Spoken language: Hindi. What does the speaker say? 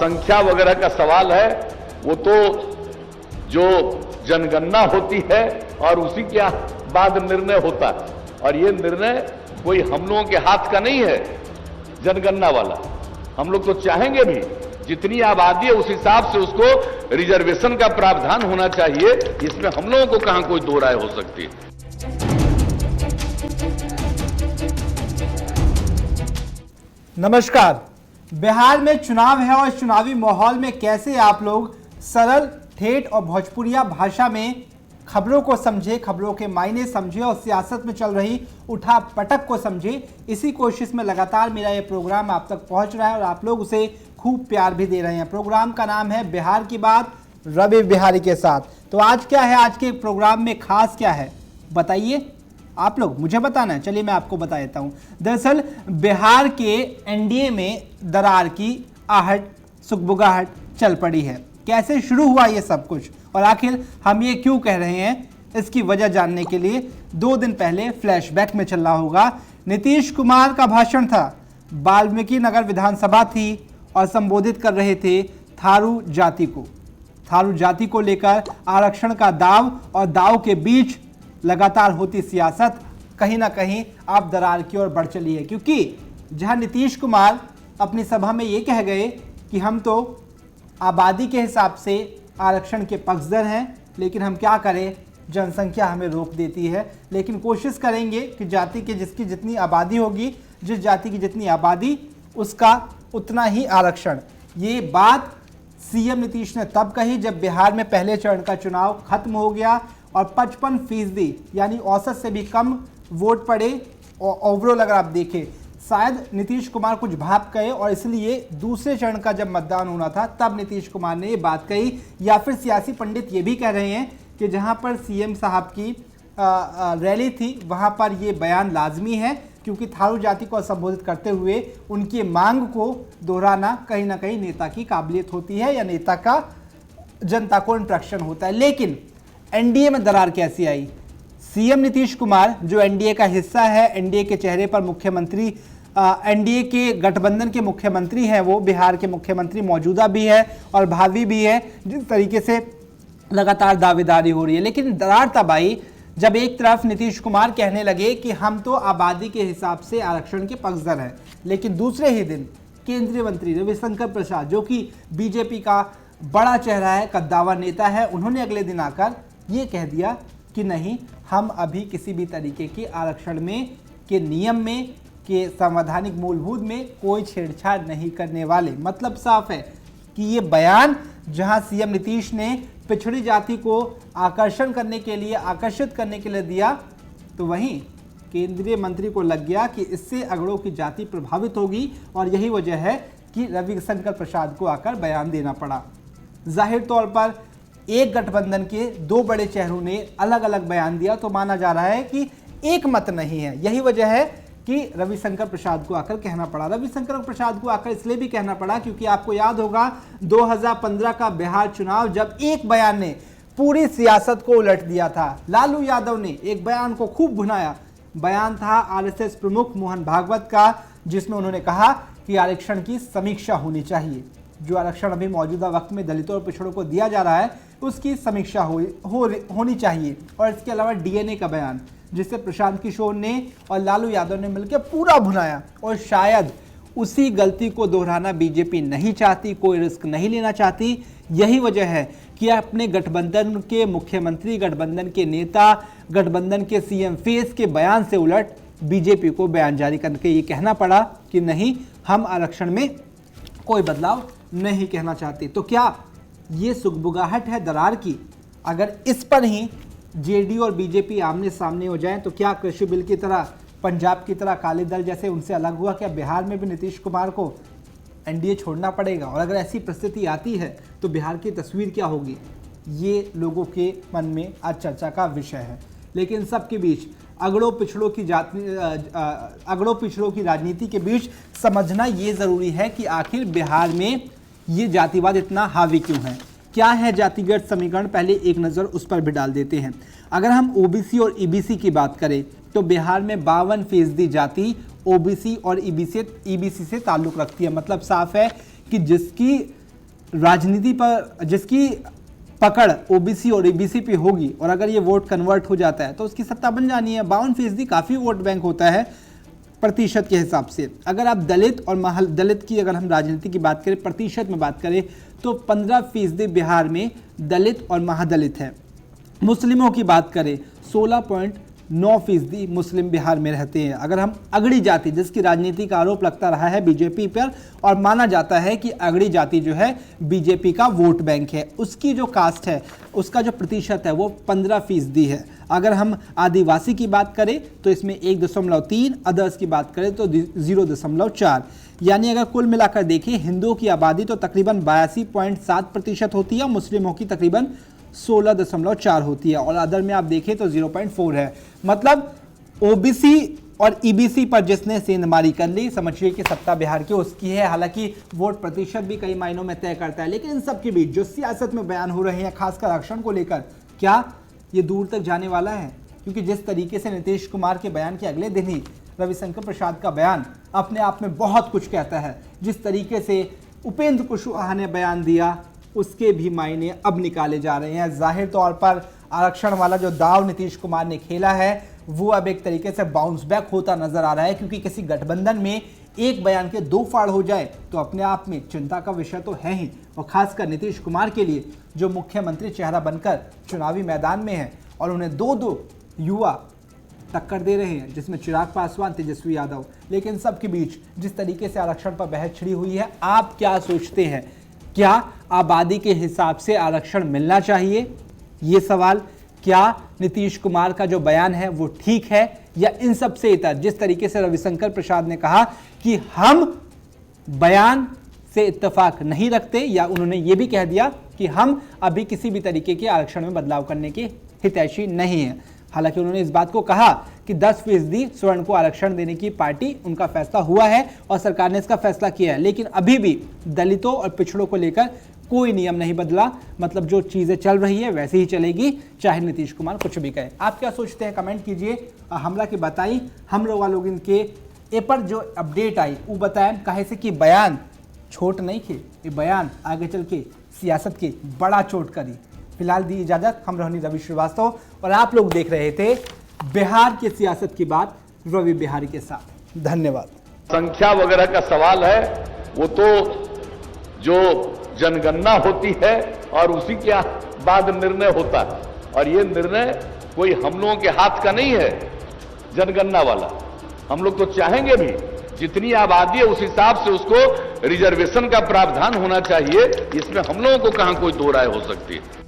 संख्या वगैरह का सवाल है वो तो जो जनगणना होती है और उसी के बाद निर्णय होता है, और ये निर्णय कोई हम लोगों के हाथ का नहीं है जनगणना वाला। हम लोग तो चाहेंगे भी जितनी आबादी है उस हिसाब से उसको रिजर्वेशन का प्रावधान होना चाहिए, इसमें हम लोगों को कहां कोई दो राय हो सकती है। नमस्कार। बिहार में चुनाव है और चुनावी माहौल में कैसे आप लोग सरल, ठेठ और भोजपुरिया भाषा में खबरों को समझे, खबरों के मायने समझे और सियासत में चल रही उठा पटक को समझे, इसी कोशिश में लगातार मेरा ये प्रोग्राम आप तक पहुंच रहा है और आप लोग उसे खूब प्यार भी दे रहे हैं। प्रोग्राम का नाम है बिहार की बात, रवि बिहारी के साथ। तो आज क्या है, आज के प्रोग्राम में खास क्या है बताइए, आप लोग मुझे बताना है। चलिए मैं आपको बता देता हूं। दरअसल बिहार के एनडीए में दरार की आहट, सुगबुगाहट चल पड़ी है। कैसे शुरू हुआ ये सब कुछ और आखिर हम ये क्यों कह रहे हैं, इसकी वजह जानने के लिए 2 दिन पहले फ्लैशबैक में चलना होगा। नीतीश कुमार का भाषण था, वाल्मीकि नगर विधानसभा थी और संबोधित कर रहे थे थारू जाति को। थारू जाति को लेकर आरक्षण का दाव और दाव के बीच लगातार होती सियासत कहीं ना कहीं आप दरार की ओर बढ़ चली है, क्योंकि जहां नीतीश कुमार अपनी सभा में ये कह गए कि हम तो आबादी के हिसाब से आरक्षण के पक्षधर हैं, लेकिन हम क्या करें, जनसंख्या हमें रोक देती है, लेकिन कोशिश करेंगे कि जाति के जिसकी जितनी आबादी होगी, जिस जाति की जितनी आबादी उसका उतना ही आरक्षण। ये बात सीएम नीतीश ने तब कही जब बिहार में पहले चरण का चुनाव खत्म हो गया और 55% यानी औसत से भी कम वोट पड़े। और ओवरऑल अगर आप देखें, शायद नीतीश कुमार कुछ भाप गए और इसलिए दूसरे चरण का जब मतदान होना था तब नीतीश कुमार ने ये बात कही, या फिर सियासी पंडित ये भी कह रहे हैं कि जहां पर सीएम साहब की रैली थी वहां पर ये बयान लाजमी है, क्योंकि थारू जाति को संबोधित करते हुए उनकी मांग को दोहराना कहीं ना कहीं नेता की काबिलियत होती है या नेता का जनता को इंट्रैक्शन होता है। लेकिन एनडीए में दरार कैसी आई? सीएम नीतीश कुमार जो एनडीए का हिस्सा है, एनडीए के चेहरे पर मुख्यमंत्री, एनडीए के गठबंधन के मुख्यमंत्री हैं, वो बिहार के मुख्यमंत्री मौजूदा भी है और भावी भी है, जिस तरीके से लगातार दावेदारी हो रही है। लेकिन दरार तब आई जब एक तरफ नीतीश कुमार कहने लगे कि हम तो आबादी के हिसाब से आरक्षण के पक्षधर हैं, लेकिन दूसरे ही दिन केंद्रीय मंत्री रविशंकर प्रसाद, जो कि बीजेपी का बड़ा चेहरा है, कद्दावर नेता है, उन्होंने अगले दिन आकर ये कह दिया कि नहीं, हम अभी किसी भी तरीके के आरक्षण में, के नियम में, के संवैधानिक मूलभूत में कोई छेड़छाड़ नहीं करने वाले। मतलब साफ है कि ये बयान जहां सीएम नीतीश ने पिछड़ी जाति को आकर्षित करने के लिए दिया, तो वहीं केंद्रीय मंत्री को लग गया कि इससे अगड़ों की जाति प्रभावित होगी और यही वजह है कि रविशंकर प्रसाद को आकर बयान देना पड़ा। जाहिर तौर पर एक गठबंधन के 2 बड़े चेहरों ने अलग अलग बयान दिया, तो माना जा रहा है कि एक मत नहीं है। यही वजह है कि रविशंकर प्रसाद को आकर कहना पड़ा। रविशंकर प्रसाद को आकर इसलिए भी कहना पड़ा क्योंकि आपको याद होगा 2015 का बिहार चुनाव, जब एक बयान ने पूरी सियासत को उलट दिया था। लालू यादव ने एक बयान को खूब भुनाया। बयान था आरएसएस प्रमुख मोहन भागवत का, जिसमें उन्होंने कहा कि आरक्षण की समीक्षा होनी चाहिए। जो आरक्षण अभी मौजूदा वक्त में दलितों और पिछड़ों को दिया जा रहा है उसकी समीक्षा होनी चाहिए। और इसके अलावा डीएनए का बयान, जिसे प्रशांत किशोर ने और लालू यादव ने मिलकर पूरा भुनाया, और शायद उसी गलती को दोहराना बीजेपी नहीं चाहती, कोई रिस्क नहीं लेना चाहती। यही वजह है कि अपने गठबंधन के मुख्यमंत्री, गठबंधन के नेता, गठबंधन के सीएम फेस के बयान से उलट बीजेपी को बयान जारी करके ये कहना पड़ा कि नहीं, हम आरक्षण में कोई बदलाव नहीं कहना चाहते। तो क्या ये सुगबुगाहट है दरार की? अगर इस पर ही जेडी और बीजेपी आमने सामने हो जाएं तो क्या कृषि बिल की तरह, पंजाब की तरह काले दल जैसे उनसे अलग हुआ, क्या बिहार में भी नीतीश कुमार को एनडीए छोड़ना पड़ेगा? और अगर ऐसी परिस्थिति आती है तो बिहार की तस्वीर क्या होगी? ये लोगों के मन में आज चर्चा का विषय है। लेकिन सबके बीच अगड़ों पिछड़ों की राजनीति के बीच समझना ये ज़रूरी है कि आखिर बिहार में ये जातिवाद इतना हावी क्यों है। क्या है जातिगत समीकरण, पहले एक नज़र उस पर भी डाल देते हैं। अगर हम ओबीसी और ईबीसी की बात करें तो बिहार में 52% जाति ओबीसी और ईबीसी से ताल्लुक़ रखती है। मतलब साफ है कि जिसकी राजनीति पर जिसकी पकड़ ओबीसी और ईबीसी पे होगी और अगर ये वोट कन्वर्ट हो जाता है तो उसकी सत्ता बन जानी है। 52% काफ़ी वोट बैंक होता है प्रतिशत के हिसाब से। अगर आप दलित और दलित की अगर हम राजनीति की बात करें, प्रतिशत में बात करें, तो 15% बिहार में दलित और महादलित है। मुस्लिमों की बात करें 16.9% मुस्लिम बिहार में रहते हैं। अगर हम अगड़ी जाति, जिसकी राजनीति का आरोप लगता रहा है बीजेपी पर और माना जाता है कि अगड़ी जाति जो है बीजेपी का वोट बैंक है, उसकी जो कास्ट है उसका जो प्रतिशत है वो 15% है। अगर हम आदिवासी की बात करें तो इसमें 1.3, अदर्स की बात करें तो 0.4। यानी अगर कुल मिलाकर देखें हिंदुओं की आबादी तो तकरीबन 82.7% होती है, मुस्लिमों की तकरीबन 16.4 होती है और अदर में आप देखें तो 0.4 है। मतलब ओबीसी और ईबीसी पर जिसने सेंधमारी कर ली, समझिए कि सत्ता बिहार की उसकी है। हालांकि वोट प्रतिशत भी कई मायनों में तय करता है, लेकिन इन सब के बीच जो सियासत में बयान हो रहे हैं खासकर आरक्षण को लेकर, क्या ये दूर तक जाने वाला है? क्योंकि जिस तरीके से नीतीश कुमार के बयान के अगले दिन ही रविशंकर प्रसाद का बयान अपने आप में बहुत कुछ कहता है। जिस तरीके से उपेंद्र कुशवाहा ने बयान दिया उसके भी मायने अब निकाले जा रहे हैं। जाहिर तौर पर आरक्षण वाला जो दाव नीतीश कुमार ने खेला है वो अब एक तरीके से बाउंस बैक होता नजर आ रहा है, क्योंकि किसी गठबंधन में एक बयान के 2 फाड़ हो जाए तो अपने आप में चिंता का विषय तो है ही, और खासकर नीतीश कुमार के लिए जो मुख्यमंत्री चेहरा बनकर चुनावी मैदान में है और उन्हें 2 युवा टक्कर दे रहे हैं, जिसमें चिराग पासवान, तेजस्वी यादव। लेकिन सबके बीच जिस तरीके से आरक्षण पर बहस छिड़ी हुई है, आप क्या सोचते हैं? क्या आबादी के हिसाब से आरक्षण मिलना चाहिए? ये सवाल। क्या नीतीश कुमार का जो बयान है वो ठीक है, या इन सब से इतर जिस तरीके से रविशंकर प्रसाद ने कहा कि हम बयान से इत्तेफाक नहीं रखते, या उन्होंने ये भी कह दिया कि हम अभी किसी भी तरीके के आरक्षण में बदलाव करने के हितैषी नहीं है। हालांकि उन्होंने इस बात को कहा कि 10% स्वर्ण को आरक्षण देने की पार्टी उनका फैसला हुआ है और सरकार ने इसका फैसला किया है, लेकिन अभी भी दलितों और पिछड़ों को लेकर कोई नियम नहीं बदला। मतलब जो चीजें चल रही है वैसे ही चलेगी, चाहे नीतीश कुमार कुछ भी कहे। आप क्या सोचते हैं कमेंट कीजिए। हमला की बताई हम लोग इनके ए पर जो अपडेट आई वो बताएं, कहे से कि बयान छोट नहीं खे, ये बयान आगे चल के सियासत के बड़ा चोट करी। फिलहाल दी इजाजत, हम रहनी रवि श्रीवास्तव और आप लोग देख रहे थे बिहार की सियासत की बात रवि बिहारी के साथ। धन्यवाद। संख्या वगैरह का सवाल है, वो तो जो जनगणना होती है और उसी के बाद निर्णय होता है, और ये निर्णय कोई हम लोगों के हाथ का नहीं है जनगणना वाला। हम लोग तो चाहेंगे भी जितनी आबादी है उस हिसाब से उसको रिजर्वेशन का प्रावधान होना चाहिए, इसमें हम लोगों को कहां कोई दो राय हो सकती है।